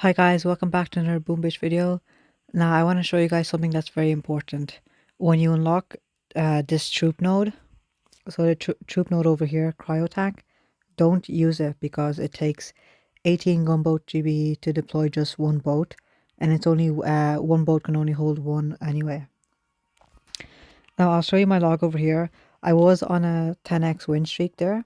Hi guys, welcome back to another Boom Bitch video. Now I want to show you guys something that's very important. When you unlock this troop node, so the troop node over here, cryo tank, don't use it because it takes 18 gunboat GB to deploy just one boat, and it's only one boat can only hold one anyway. Now I'll show you my log over here. I was on a 10x win streak there,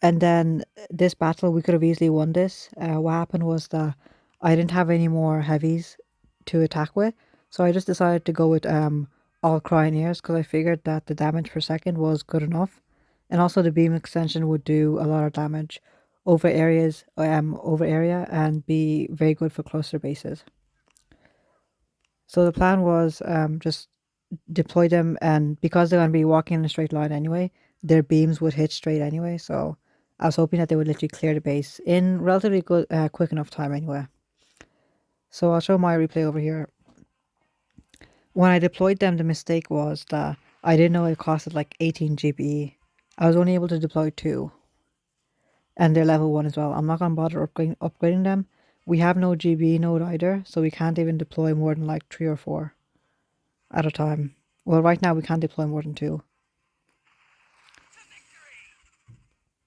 and then this battle we could have easily won this. What happened was that I didn't have any more heavies to attack with, so I just decided to go with all cryoneers because I figured that the damage per second was good enough, and also the beam extension would do a lot of damage over area and be very good for cluster bases. So the plan was just deploy them, and because they're going to be walking in a straight line anyway, their beams would hit straight anyway. So I was hoping that they would literally clear the base in relatively good, quick enough time anyway. So I'll show my replay over here. When I deployed them, the mistake was that I didn't know it costed like 18 GB. I was only able to deploy 2, and they're level 1 as well. I'm not going to bother upgrading them. We have no GB node either, so we can't even deploy more than like 3 or 4 at a time. Well, right now we can't deploy more than 2.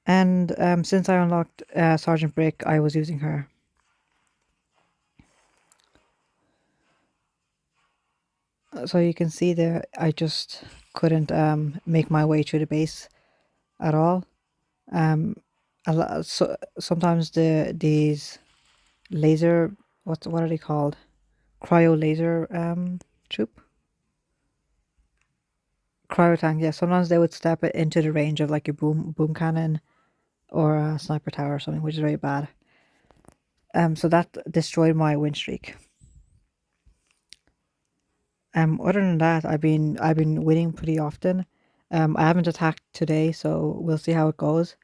And since I unlocked Sergeant Brick, I was using her. So you can see there, I just couldn't make my way through the base at all. So sometimes these laser, what are they called? Cryo laser troop? Cryo tank, yeah. Sometimes they would step it into the range of like a boom cannon or a sniper tower or something, which is very bad. So that destroyed my win streak. Other than that, I've been winning pretty often. I haven't attacked today, so we'll see how it goes.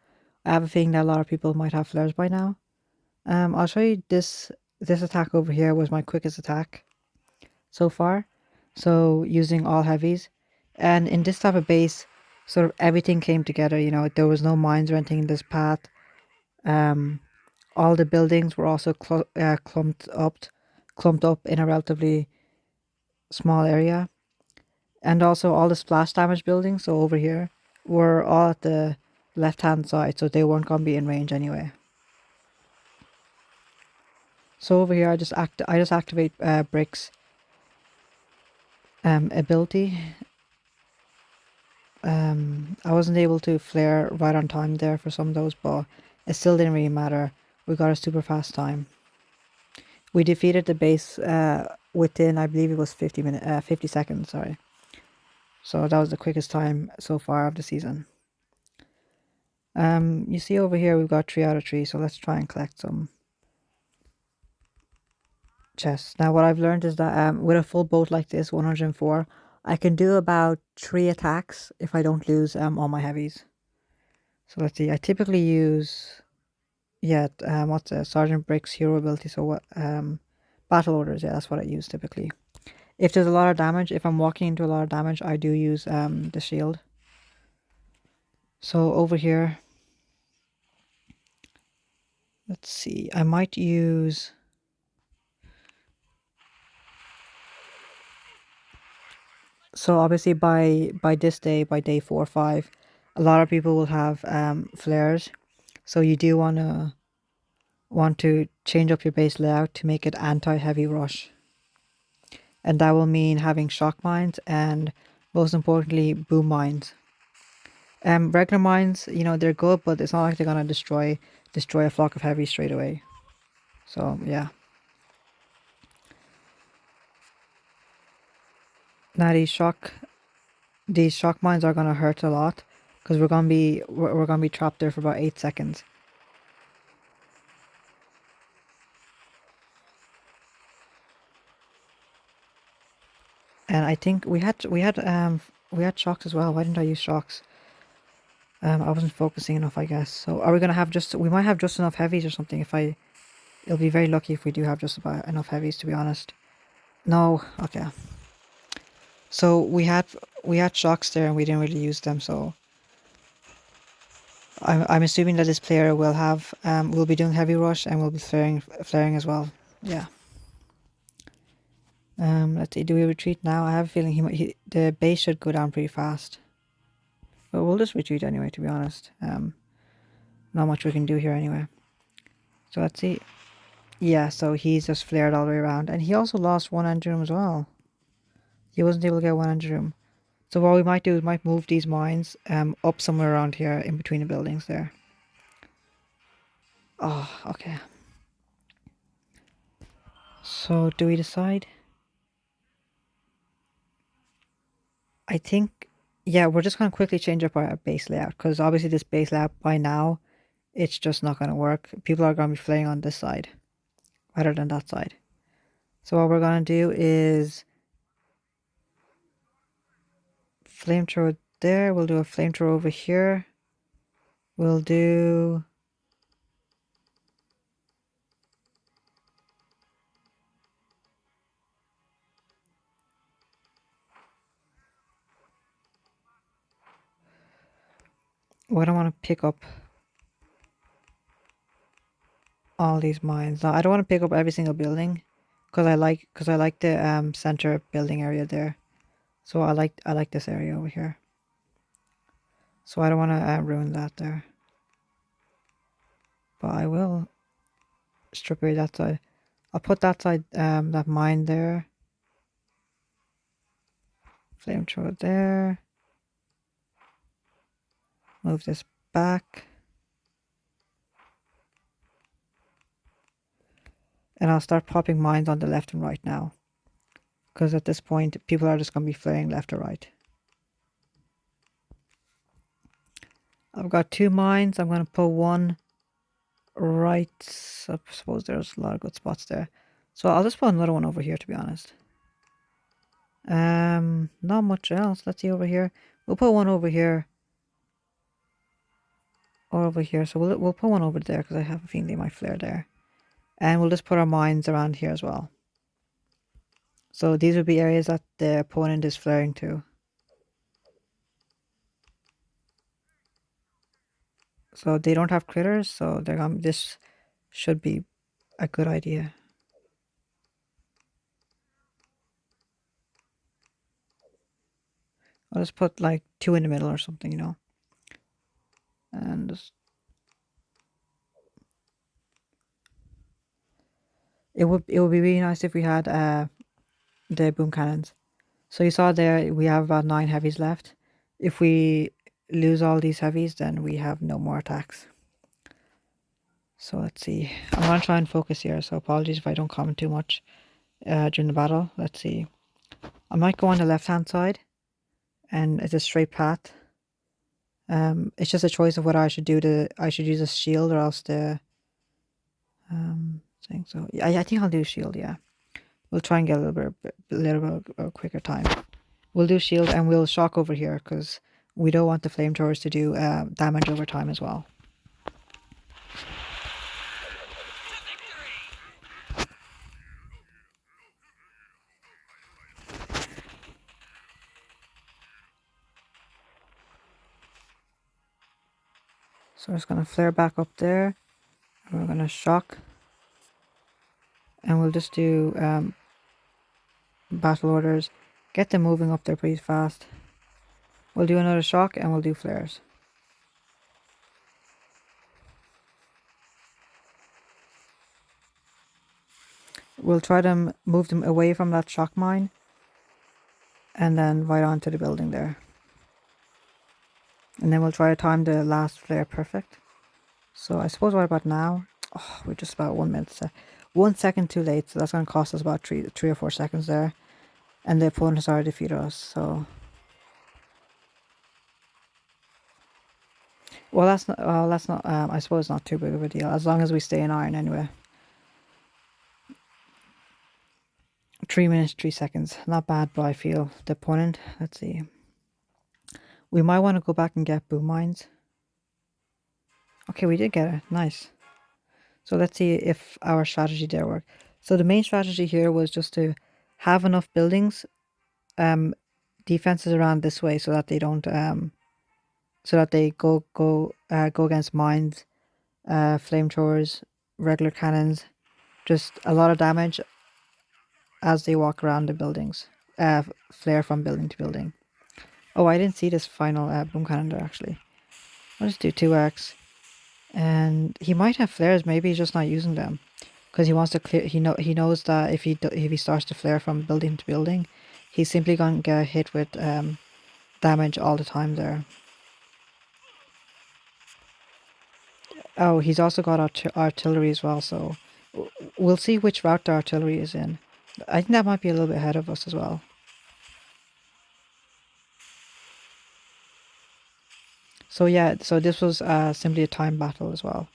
I have a feeling that a lot of people might have flares by now. I'll show you this attack over here was my quickest attack so far. So using all heavies, and in this type of base, sort of everything came together. You know, there was no mines or anything in this path. All the buildings were also clumped up in a relatively small area. And also all the splash damage buildings, so over here, were all at the left hand side, so they weren't going to be in range anyway. So over here I just activate Brick's ability. I wasn't able to flare right on time there for some of those, but it still didn't really matter. We got a super fast time. We defeated the base within, I believe it was 50 seconds, sorry. So that was the quickest time so far of the season. You see over here we've got 3 out of 3, so let's try and collect some chests. Now what I've learned is that with a full boat like this, 104, I can do about 3 attacks if I don't lose all my heavies. So let's see, I typically use, what's Sergeant Brick's hero ability, so what, battle orders, yeah, that's what I use typically. If there's a lot of damage, if I'm walking into a lot of damage, I do use the shield. So over here, let's see, I might use... So obviously by this day, by day 4 or 5, a lot of people will have flares. So you do want to change up your base layout to make it anti-heavy rush. And that will mean having shock mines and most importantly boom mines. Regular mines, you know, they're good, but it's not like they're gonna destroy a flock of heavy straight away. So yeah. Now these shock mines are gonna hurt a lot because we're gonna be trapped there for about 8 seconds. And I think we had shocks as well. Why didn't I use shocks? I wasn't focusing enough, I guess. So are we gonna have we might have just enough heavies or something it'll be very lucky if we do have just about enough heavies, to be honest. No, okay. So we had shocks there and we didn't really use them, so I'm assuming that this player will have will be doing heavy rush and will be flaring as well. Yeah. Let's see. Do we retreat now? I have a feeling the base should go down pretty fast. But we'll just retreat anyway. To be honest, not much we can do here anyway. So let's see. Yeah, so he's just flared all the way around, and he also lost one engine room as well. He wasn't able to get one engine room. So what we might do is might move these mines up somewhere around here in between the buildings there. Oh, okay. So do we decide? I think, yeah, we're just going to quickly change up our base layout because obviously this base layout by now, it's just not going to work. People are going to be flaying on this side rather than that side. So what we're going to do is flamethrower there. We'll do a flamethrower over here. We'll do... Well, I don't want to pick up all these mines. Now, I don't want to pick up every single building because I like the center building area there. So I like this area over here. So I don't want to ruin that there. But I will strip away that side. I'll put that side, that mine there. Flamethrower there. Move this back. And I'll start popping mines on the left and right now. Because at this point, people are just going to be flaying left or right. I've got 2 mines. I'm going to put one right. I suppose there's a lot of good spots there. So I'll just put another one over here, to be honest. Not much else. Let's see over here. We'll put one over here. Or over here. So we'll put one over there because I have a feeling they might flare there. And we'll just put our mines around here as well. So these would be areas that the opponent is flaring to. So they don't have critters, so this should be a good idea. I'll just put like 2 in the middle or something, you know. And just... it would be really nice if we had the boom cannons. So you saw there we have about 9 heavies left. If we lose all these heavies, then we have no more attacks. So let's see. I'm gonna try and focus here, so apologies if I don't comment too much during the battle. Let's see. I might go on the left hand side, and it's a straight path. It's just a choice of whether I should use a shield or else the thing. So yeah, I think I'll do shield. Yeah, we'll try and get a little bit of quicker time. We'll do shield and we'll shock over here because we don't want the flamethrowers to do damage over time as well. So we're just gonna flare back up there. And we're gonna shock, and we'll just do battle orders. Get them moving up there pretty fast. We'll do another shock and we'll do flares. We'll try to move them away from that shock mine and then right onto the building there. And then we'll try to time the last flare perfect. So I suppose right about now, oh, we're just about 1 minute, 1 second too late. So that's going to cost us about three or 4 seconds there. And the opponent has already defeated us, so... Well, that's not, I suppose not too big of a deal, as long as we stay in iron anyway. 3 minutes, 3 seconds. Not bad, but I feel the opponent, let's see. We might want to go back and get boom mines. Okay, we did get it. Nice. So let's see if our strategy there worked. So the main strategy here was just to have enough buildings, defenses around this way so that they don't, so that they go against mines, flamethrowers, regular cannons. Just a lot of damage as they walk around the buildings. Flare from building to building. Oh, I didn't see this final boom cannon there actually. I'll just do 2x. And he might have flares. Maybe he's just not using them because he wants to clear. He knows that if he starts to flare from building to building, he's simply going to get hit with damage all the time there. Oh, he's also got artillery as well. So we'll see which route the artillery is in. I think that might be a little bit ahead of us as well. So yeah, so this was simply a time battle as well.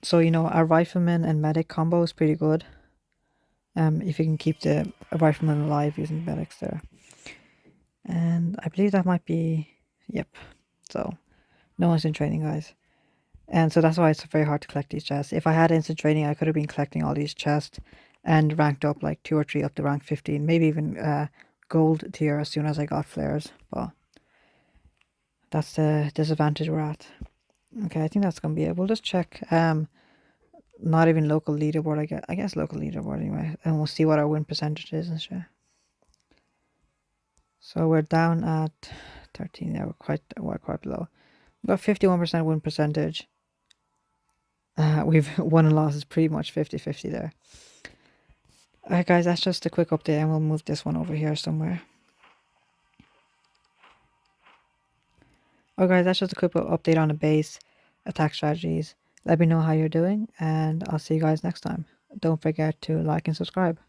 So our rifleman and medic combo is pretty good. If you can keep the rifleman alive using medics there. And I believe that might be, yep. So no one's in training, guys. And so that's why it's very hard to collect these chests. If I had instant training, I could have been collecting all these chests and ranked up like 2 or 3 up to rank 15, maybe even gold tier as soon as I got flares. But that's the disadvantage we're at. Okay, I think that's gonna be it. We'll just check. Not even local leaderboard. I guess local leaderboard anyway, and we'll see what our win percentage is and shit. So we're down at 13. Yeah, we're quite low. We've got 51% win percentage. We've won and lost is pretty much 50-50 there. Alright guys, that's just a quick update and we'll move this one over here somewhere. Alright guys, that's just a quick update on the base, attack strategies. Let me know how you're doing and I'll see you guys next time. Don't forget to like and subscribe.